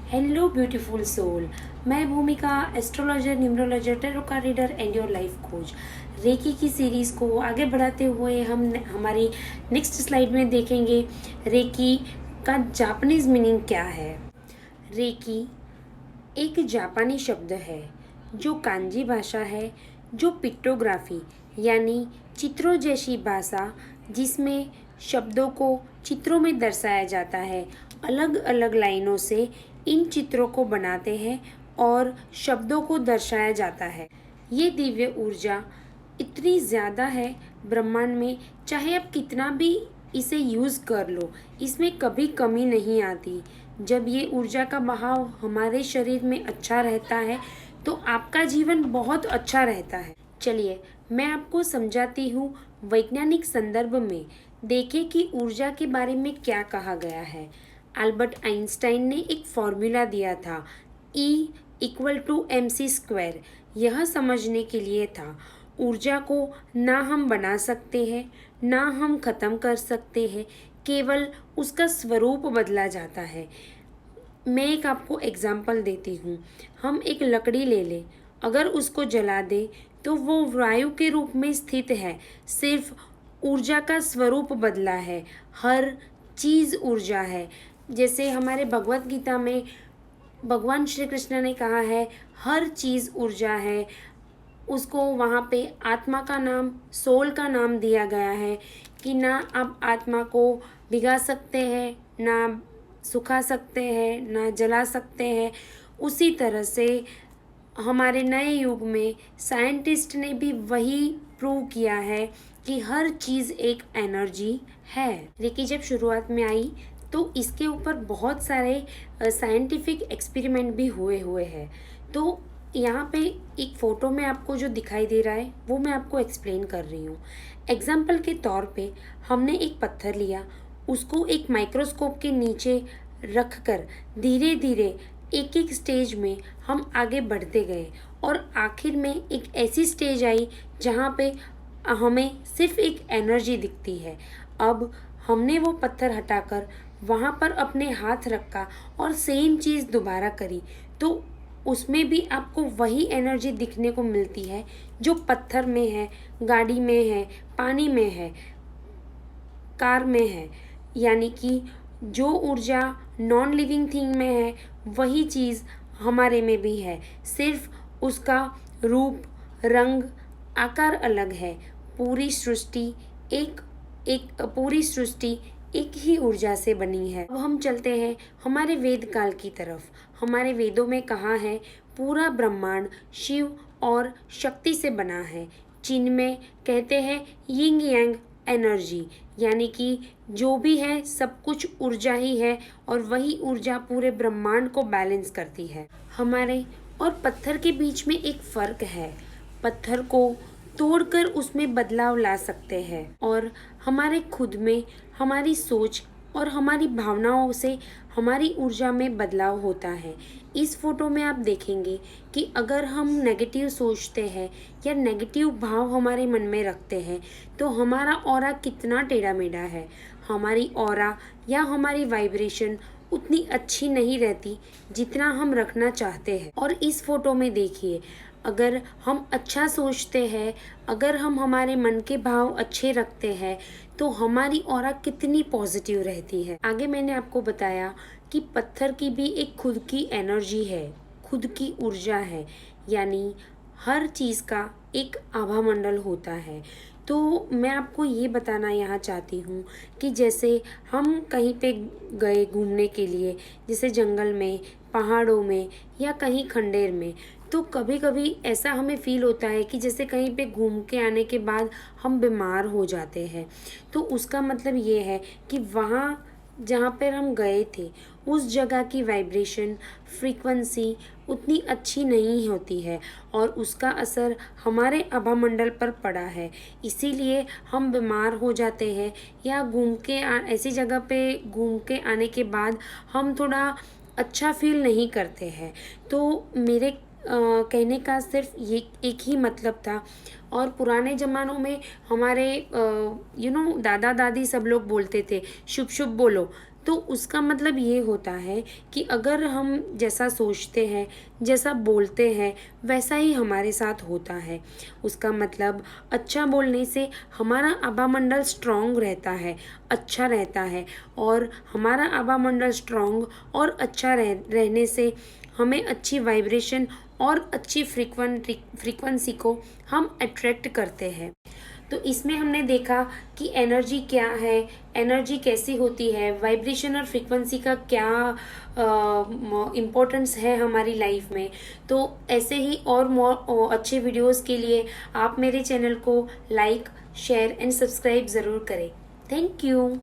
Hello beautiful soul. मैं Bhumika, astrologer, numerologer, tarot card reader and your life coach. Reiki की series को आगे बढ़ाते हुए हम हमारी नेक्स्ट स्लाइड में देखेंगे रेकी का जापानीज मीनिंग क्या है। रेकी एक जापानी शब्द है जो कांजी भाषा है, जो पिक्टोग्राफी यानी चित्रों जैसी भाषा जिसमें शब्दों को चित्रों में दर्शाया जाता है, अलग अलग लाइनों से इन चित्रों को बनाते हैं और शब्दों को दर्शाया जाता है। ये दिव्य ऊर्जा इतनी ज़्यादा है ब्रह्मांड में, चाहे आप कितना भी इसे यूज़ कर लो, इसमें कभी कमी नहीं आती। जब ये ऊर्जा का बहाव हमारे शरीर में अच्छा रहता है तो आपका जीवन बहुत अच्छा रहता है। चलिए मैं आपको समझाती हूँ वैज्ञानिक संदर्भ में। देखें कि ऊर्जा के बारे में क्या कहा गया है। अल्बर्ट आइंस्टाइन ने एक फॉर्मूला दिया था, E = mc²। यह समझने के लिए था ऊर्जा को ना हम बना सकते हैं ना हम ख़त्म कर सकते हैं, केवल उसका स्वरूप बदला जाता है। मैं एक आपको एग्जाम्पल देती हूँ। हम एक लकड़ी ले लें, अगर उसको जला दें तो वो वायु के रूप में स्थित है, सिर्फ ऊर्जा का स्वरूप बदला है। हर चीज़ ऊर्जा है। जैसे हमारे भगवत गीता में भगवान श्री कृष्ण ने कहा है हर चीज़ ऊर्जा है। उसको वहाँ पे आत्मा का नाम, सोल का नाम दिया गया है कि ना आप आत्मा को भिगा सकते हैं, ना सुखा सकते हैं, ना जला सकते हैं। उसी तरह से हमारे नए युग में साइंटिस्ट ने भी वही प्रूव किया है कि हर चीज़ एक एनर्जी है। रेकी जब शुरुआत में आई तो इसके ऊपर बहुत सारे साइंटिफिक एक्सपेरिमेंट भी हुए हैं। तो यहाँ पे एक फ़ोटो में आपको जो दिखाई दे रहा है वो मैं आपको एक्सप्लेन कर रही हूँ। एग्जाम्पल के तौर पे हमने एक पत्थर लिया, उसको एक माइक्रोस्कोप के नीचे रख कर धीरे धीरे एक एक स्टेज में हम आगे बढ़ते गए और आखिर में एक ऐसी स्टेज आई जहाँ पे हमें सिर्फ एक एनर्जी दिखती है। अब हमने वो पत्थर हटाकर वहाँ पर अपने हाथ रखा और सेम चीज़ दोबारा करी तो उसमें भी आपको वही एनर्जी दिखने को मिलती है जो पत्थर में है, गाड़ी में है, पानी में है, कार में है। यानी कि जो ऊर्जा नॉन लिविंग थिंग में है वही चीज़ हमारे में भी है, सिर्फ उसका रूप, रंग, आकार अलग है। पूरी सृष्टि पूरी सृष्टि एक ही ऊर्जा से बनी है। अब हम चलते हैं हमारे वेद काल की तरफ। हमारे वेदों में कहा है पूरा ब्रह्मांड शिव और शक्ति से बना है, जिनमें कहते हैं यिंग यांग एनर्जी, यानी कि जो भी है सब कुछ ऊर्जा ही है और वही ऊर्जा पूरे ब्रह्मांड को बैलेंस करती है। हमारे और पत्थर के बीच में एक फ़र्क है। पत्थर को तोड़कर उसमें बदलाव ला सकते हैं और हमारे खुद में हमारी सोच और हमारी भावनाओं से हमारी ऊर्जा में बदलाव होता है। इस फोटो में आप देखेंगे कि अगर हम नेगेटिव सोचते हैं या नेगेटिव भाव हमारे मन में रखते हैं तो हमारा ऑरा कितना टेढ़ा मेढ़ा है। हमारी ऑरा या हमारी वाइब्रेशन उतनी अच्छी नहीं रहती जितना हम रखना चाहते हैं। और इस फोटो में देखिए, अगर हम अच्छा सोचते हैं, अगर हम हमारे मन के भाव अच्छे रखते हैं तो हमारी ऑरा कितनी पॉजिटिव रहती है। आगे मैंने आपको बताया कि पत्थर की भी एक खुद की एनर्जी है, खुद की ऊर्जा है, यानी हर चीज़ का एक आभा मंडल होता है। तो मैं आपको ये बताना यहाँ चाहती हूँ कि जैसे हम कहीं पे गए घूमने के लिए, जैसे जंगल में, पहाड़ों में या कहीं खंडेर में, तो कभी कभी ऐसा हमें फील होता है कि जैसे कहीं पे घूम के आने के बाद हम बीमार हो जाते हैं। तो उसका मतलब ये है कि वहाँ जहाँ पर हम गए थे उस जगह की वाइब्रेशन, फ्रीक्वेंसी उतनी अच्छी नहीं होती है और उसका असर हमारे आभामंडल पर पड़ा है, इसीलिए हम बीमार हो जाते हैं। या ऐसी जगह पे घूम के आने के बाद हम थोड़ा अच्छा फील नहीं करते हैं। तो मेरे कहने का सिर्फ ये एक ही मतलब था। और पुराने ज़मानों में हमारे दादा दादी सब लोग बोलते थे शुभ शुभ बोलो, तो उसका मतलब ये होता है कि अगर हम जैसा सोचते हैं, जैसा बोलते हैं, वैसा ही हमारे साथ होता है। उसका मतलब अच्छा बोलने से हमारा आभामंडल स्ट्रॉन्ग रहता है, अच्छा रहता है, और हमारा आभामंडल स्ट्रॉन्ग और अच्छा रहने से हमें अच्छी वाइब्रेशन और अच्छी फ्रीक्वेंसी को हम अट्रैक्ट करते हैं। तो इसमें हमने देखा कि एनर्जी क्या है, एनर्जी कैसी होती है, वाइब्रेशन और फ्रीक्वेंसी का क्या इम्पोर्टेंस है हमारी लाइफ में। तो ऐसे ही और मोर अच्छे वीडियोस के लिए आप मेरे चैनल को लाइक, शेयर एंड सब्सक्राइब ज़रूर करें। Thank you.